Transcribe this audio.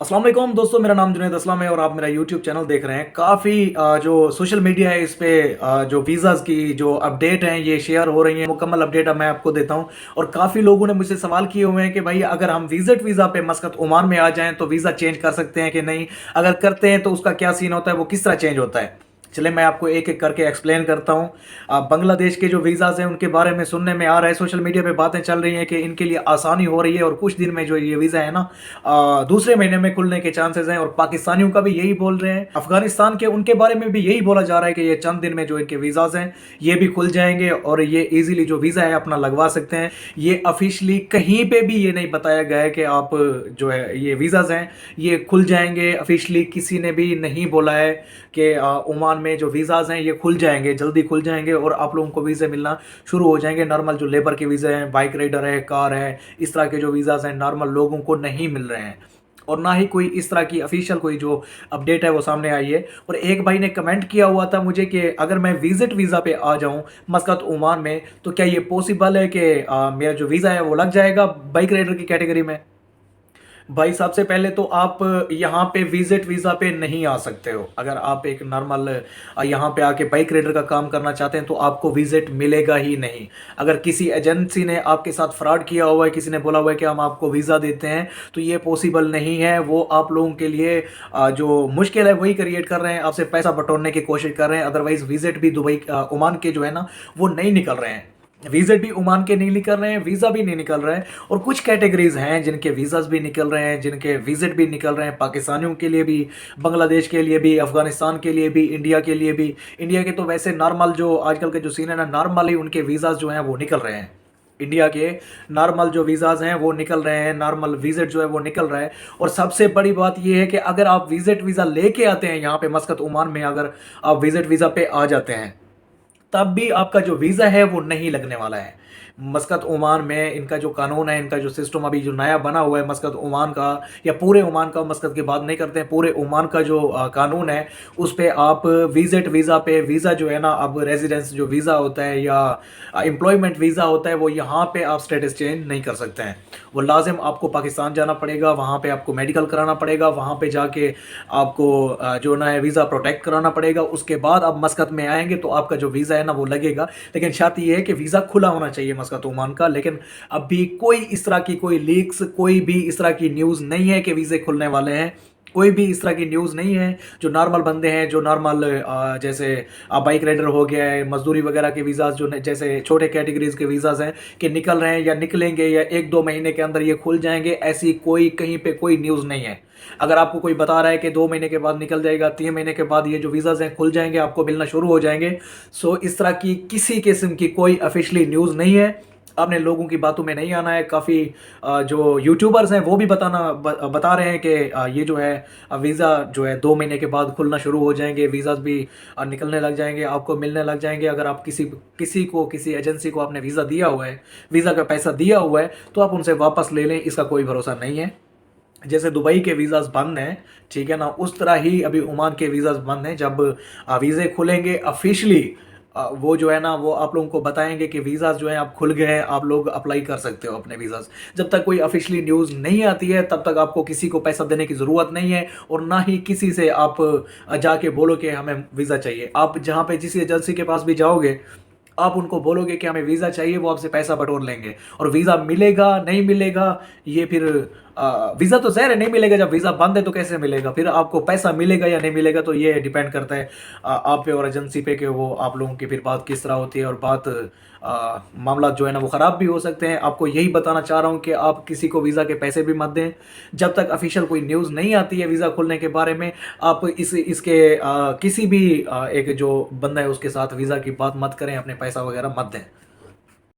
अस्सलाम वालेकुम दोस्तों, मेरा नाम जुनैद असलम है और आप मेरा यूट्यूब चैनल देख रहे हैं। काफ़ी जो सोशल मीडिया है इस पे जो वीज़ाज़ की जो अपडेट हैं ये शेयर हो रही हैं। मुकम्मल अपडेट अब मैं आपको देता हूं। और काफ़ी लोगों ने मुझसे सवाल किए हुए हैं कि भाई अगर हम विजिट वीज़ा पे मस्कत ओमान में आ जाएं तो वीज़ा चेंज कर सकते हैं कि नहीं, अगर करते हैं तो उसका क्या सीन होता है, वो किस तरह चेंज होता है। चले मैं आपको एक एक करके एक्सप्लेन करता हूँ। बांग्लादेश के जो वीज़ाज़ हैं उनके बारे में सुनने में आ रहा है, सोशल मीडिया पे बातें चल रही हैं कि इनके लिए आसानी हो रही है और कुछ दिन में जो ये वीज़ा है ना दूसरे महीने में खुलने के चांसेस हैं। और पाकिस्तानियों का भी यही बोल रहे हैं, अफगानिस्तान के उनके बारे में भी यही बोला जा रहा है कि ये चंद दिन में जो इनके वीज़ाज़ हैं ये भी खुल जाएंगे और ये ईजिली जो वीज़ा है अपना लगवा सकते हैं। ये ऑफिशियली कहीं पे भी ये नहीं बताया गया है कि आप जो है ये वीज़ाज़ हैं ये खुल जाएंगे। ऑफिशियली किसी ने भी नहीं बोला है कि ओमान में जो वीज़ाज़ हैं ये खुल जाएंगे, जल्दी खुल जाएंगे और आप लोगों को वीज़े मिलना शुरू हो जाएंगे। नॉर्मल जो लेबर के वीज़े हैं, बाइक राइडर है, कार है, इस तरह के जो वीज़ाज़ हैं नॉर्मल लोगों को नहीं मिल रहे हैं। और ना ही कोई इस तरह की ऑफिशियल कोई जो अपडेट है वो सामने आई है। और एक भाई ने कमेंट किया हुआ था मुझे कि अगर मैं विजिट वीज़ा पे आ जाऊं मस्कत ओमान में तो क्या ये पॉसिबल है कि मेरा जो वीज़ा है वो लग जाएगा बाइक राइडर की कैटेगरी में। भाई सबसे पहले तो आप यहाँ पे विजिट वीज़ा पे नहीं आ सकते हो। अगर आप एक नॉर्मल यहाँ पे आके बाइक राइडर का काम करना चाहते हैं तो आपको विजिट मिलेगा ही नहीं। अगर किसी एजेंसी ने आपके साथ फ्रॉड किया हुआ है, किसी ने बोला हुआ है कि हम आपको वीज़ा देते हैं, तो ये पॉसिबल नहीं है। वो आप लोगों के लिए जो मुश्किल है वही क्रिएट कर रहे हैं, आपसे पैसा बटोरने की कोशिश कर रहे हैं। अदरवाइज विजिट भी दुबई ओमान के जो है ना वो नहीं निकल रहे हैं। विजिट भी ओमान के नहीं निकल रहे हैं, वीज़ा भी नहीं निकल रहे हैं। और कुछ कैटेगरीज हैं जिनके वीज़ाज भी निकल रहे हैं, जिनके विजिट भी निकल रहे हैं, पाकिस्तानियों के लिए भी, बांग्लादेश के लिए भी, अफगानिस्तान के लिए भी, इंडिया के लिए भी। इंडिया के तो वैसे नॉर्मल जो आजकल के जो सीन है ना, नॉर्मली उनके वीज़ाज जो हैं वो निकल रहे हैं। इंडिया के नॉर्मल जो वीज़ाज हैं वो निकल रहे हैं, नॉर्मल विजिट जो है वो निकल रहा है। और सबसे बड़ी बात ये है कि अगर आप विजिट वीज़ा लेके आते हैं यहाँ पे मस्कत ओमान में, अगर आप विजिट वीज़ा पे आ जाते हैं तब भी आपका जो वीज़ा है वो नहीं लगने वाला है। मस्कत ओमान में इनका जो कानून है, इनका जो सिस्टम अभी जो नया बना हुआ है मस्कत ओमान का, या पूरे ओमान का, मस्कत की बात नहीं करते हैं, पूरे ओमान का जो कानून है उस पे आप विजिट वीज़ा पे, वीज़ा जो है ना, अब रेजिडेंस जो वीज़ा होता है या एम्प्लॉयमेंट वीज़ा होता है वो यहाँ पे आप स्टेटस चेंज नहीं कर सकते हैं। वो लाजिम आपको पाकिस्तान जाना पड़ेगा, वहाँ पे आपको मेडिकल कराना पड़ेगा, वहाँ पे जाके आपको जो ना है वीज़ा प्रोटेक्ट कराना पड़ेगा। उसके बाद आप मस्कत में आएंगे तो आपका जो वीज़ा है ना वो लगेगा। लेकिन शर्त ये है कि वीज़ा खुला होना चाहिए मस्कत ओमान का। लेकिन अभी कोई इस तरह की कोई लीक्स, कोई भी इस तरह की न्यूज़ नहीं है कि वीज़े खुलने वाले हैं। कोई भी इस तरह की न्यूज़ नहीं है। जो नॉर्मल बंदे हैं, जो नॉर्मल जैसे बाइक राइडर हो गया है, मजदूरी वगैरह के वीज़ाज जो जैसे छोटे कैटेगरीज के वीज़ाज हैं कि निकल रहे हैं या निकलेंगे या एक दो महीने के अंदर ये खुल जाएंगे, ऐसी कोई कहीं पे कोई न्यूज़ नहीं है। अगर आपको कोई बता रहा है कि 2 महीने के बाद निकल जाएगा, 3 महीने के बाद ये जो वीज़ाज हैं खुल जाएंगे, आपको मिलना शुरू हो जाएंगे, सो इस तरह की किसी किस्म की कोई ऑफिशियली न्यूज़ नहीं है। आपने लोगों की बातों में नहीं आना है। काफ़ी जो यूट्यूबर्स हैं वो भी बता रहे हैं कि ये जो है वीज़ा जो है 2 महीने के बाद खुलना शुरू हो जाएंगे, वीज़ाज भी निकलने लग जाएंगे, आपको मिलने लग जाएंगे। अगर आप किसी एजेंसी को आपने वीज़ा दिया हुआ है, वीज़ा का पैसा दिया हुआ है, तो आप उनसे वापस ले लें, इसका कोई भरोसा नहीं है। जैसे दुबई के वीज़ाज बंद हैं, ठीक है ना, उस तरह ही अभी ओमान के वीज़ाज बंद हैं। जब वीज़े खुलेंगे ऑफिशियली, वो जो है ना वो आप लोगों को बताएंगे कि वीज़ाज जो है आप खुल गए हैं, आप लोग अप्लाई कर सकते हो अपने वीज़ाज। जब तक कोई ऑफिशियली न्यूज़ नहीं आती है तब तक आपको किसी को पैसा देने की ज़रूरत नहीं है। और ना ही किसी से आप जाके बोलो कि हमें वीज़ा चाहिए। आप जहाँ पे जिस एजेंसी के पास भी जाओगे, आप उनको बोलोगे कि हमें वीज़ा चाहिए, वो आपसे पैसा बटोर लेंगे। और वीज़ा मिलेगा नहीं मिलेगा ये फिर वीज़ा तो ज़ाहिर है नहीं मिलेगा। जब वीज़ा बंद है तो कैसे मिलेगा, फिर आपको पैसा मिलेगा या नहीं मिलेगा तो ये डिपेंड करता है आप पे और एजेंसी पे कि वो आप लोगों की फिर बात किस तरह होती है। और मामला जो है ना वो ख़राब भी हो सकते हैं। आपको यही बताना चाह रहा हूँ कि आप किसी को वीज़ा के पैसे भी मत दें जब तक ऑफिशियल कोई न्यूज़ नहीं आती है वीज़ा खुलने के बारे में। आप इसके किसी भी एक जो बंदा है उसके साथ वीज़ा की बात मत करें, अपने पैसा वगैरह मत दें।